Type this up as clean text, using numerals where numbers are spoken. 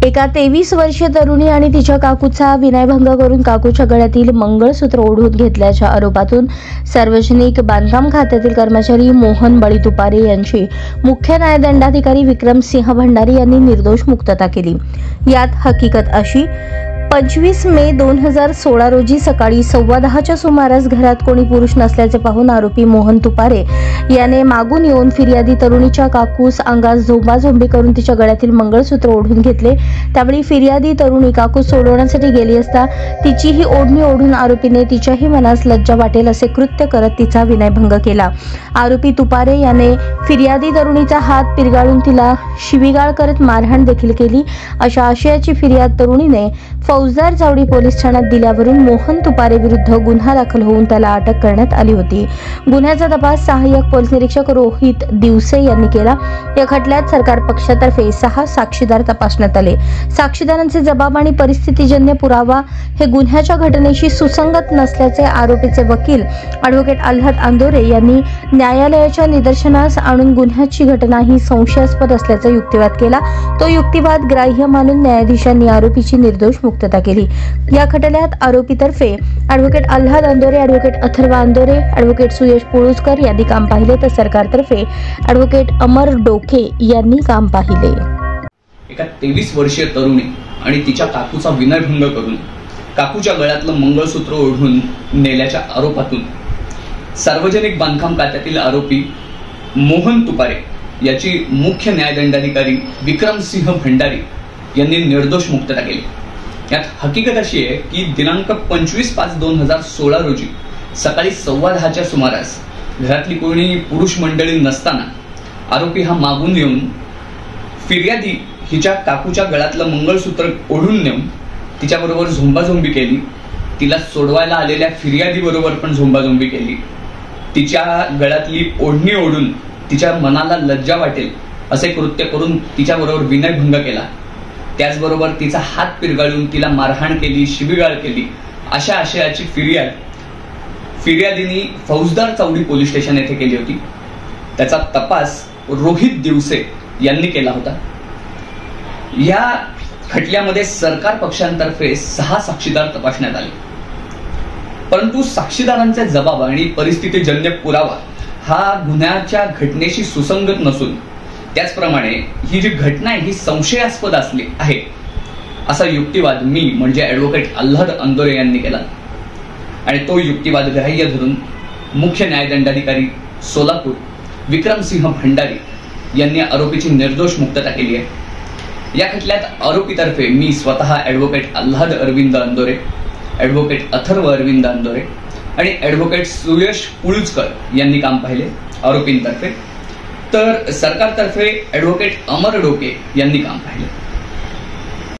एका 23 वर्षीय तरुणी आणि तिच्या काकूचा विनयभंग करून काकूच्या गळ्यातील मंगळसूत्र ओढून घेतल्याच्या आरोपातून सार्वजनिक बांधकाम खात्यातील कर्मचारी मोहन बळी तुपारे यांची मुख्य न्यायदंडाधिकारी विक्रमसिंह भंडारी यांनी निर्दोष मुक्तता केली। यात हकीकत अशी, 25 मे 2016 रोजी सकाळी 10:15च्या सुमारास घरात कोणी पुरुष नसल्याचे पाहून आरोपी मोहन तुपारे याने मागून येऊन फिर्यादी तरुणीच्या काकूस अंगास झोंबाझोंबी करून तिच्या गळ्यातील मंगळसूत्र ओढून घेतले। त्यावेळी फिर्यादी तरुणी काकूस सोडवण्यासाठी गेली असता तिचीही ओढणी ओढून आरोपीने तिच्याही मनास लज्जा वाटेल असे कृत्य करत तिचा विनयभंग केला। आरोपी तुपारे याने फिर्यादी तरुणीचा हात पिरगाळून तिला शिवीगाळ करत मारहाण देखील केली। अशा आशयाची फिर्याद तरुणीने फौजदार चावडी पोलीस ठाण्यात दिल्यावरून मोहन तुपारे विरुद्ध गुन्हा दाखल होऊन त्याला अटक करण्यात आली होती। गुन्ह्याचा तपास सहाय्यक पोलीस निरीक्षक रोहित दिवसे यांनी केला। या खटल्यात सरकार पक्षातर्फे 6 साक्षीदार तपासण्यात आले। साक्षीदारांचे जबाब आणि परिस्थितीजन्य पुरावा हे गुन्ह्याच्या घटनेशी सुसंगत नसल्याचे आरोपीचे वकील ॲडव्होकेट आल्हाद अंदोरे यांनी न्यायालयाच्या निदर्शनास आणून गुन्ह्याची घटना ही संशयास्पद असल्याचा युक्तिवाद केला। तो युक्तिवाद ग्राह्य मानून न्यायाधीशांनी आरोपीची निर्दोष मुक्तता केली। या खटल्यात आरोपीतर्फे ॲडव्होकेट आल्हाद अंदोरे, ॲडव्होकेट अथर्वा अंदोरे, ॲडव्होकेट सुयश पुळुजकर यांनी काम पाहिले, तर सरकारतर्फे ॲडव्होकेट अमर डोके यांनी काम पाहिले। एका 23 वर्षीय तरुणी आणि तिच्या काकूचा विनयभंग करून काकूच्या गळ्यातलं मंगळसूत्र ओढून नेल्याच्या आरोपातून सार्वजनिक बांधकाम खात्यातील आरोपी मोहन तुपारे याची मुख्य न्यायदंडाधिकारी विक्रमसिंह भंडारी यांनी निर्दोष मुक्तता केली। यात हकीकत अशी आहे की दिनांक 25/5/2016 रोजी सकाळी 10:15च्या सुमारास घरातली कोणी पुरुष मंडळी नसताना आरोपी हा मागून येऊन फिर्यादी हिच्या काकूच्या गळ्यातलं मंगळसूत्र ओढून नेऊन तिच्याबरोबर झोंबाझोंबी केली। तिला सोडवायला आलेल्या फिर्यादी बरोबर पण झोंबाझोंबी केली। तिच्या गळ्यातली ओढणी ओढून तिच्या मनाला लज्जा वाटेल असे कृत्य करून तिच्याबरोबर विनयभंग केला। त्याचबरोबर तिचा हात पिरगाळून तिला मारहाण केली, शिवीगाळ केली। अशा आशयाची फिर्यादीने फौजदार चावडी पोलीस स्टेशन येथे केली होती। त्याचा तपास रोहित दिवसे यांनी केला होता। या खटल्यामध्ये सरकार पक्षांतर्फे 6 साक्षीदार तपासण्यात आले, परंतु साक्षीदारांचे जबाब आणि परिस्थितीजन्य पुरावा हा गुन्ह्याच्या घटनेशी सुसंगत नसून त्याचप्रमाणे ही जी घटना आहे ही संशयास्पद असली आहे असा युक्तिवाद मी म्हणजे ॲडव्होकेट आल्हाद अंदोरे यांनी केला आणि तो युक्तिवाद ग्राह्य धरून मुख्य न्यायदंडाधिकारी सोलापूर विक्रमसिंह भंडारी यांनी आरोपीची निर्दोष मुक्तता केली आहे। या खटल्यात आरोपीतर्फे मी स्वतः ॲडव्होकेट आल्हाद अरविंद अंदोरे, ॲडव्होकेट अथर्व अरविंद अंदोरे आणि ॲडव्होकेट सुयश पुळुजकर यांनी काम पाहिले आरोपींतर्फे, तर सरकारतर्फे ॲडव्होकेट अमर डोके यांनी काम पाहिले।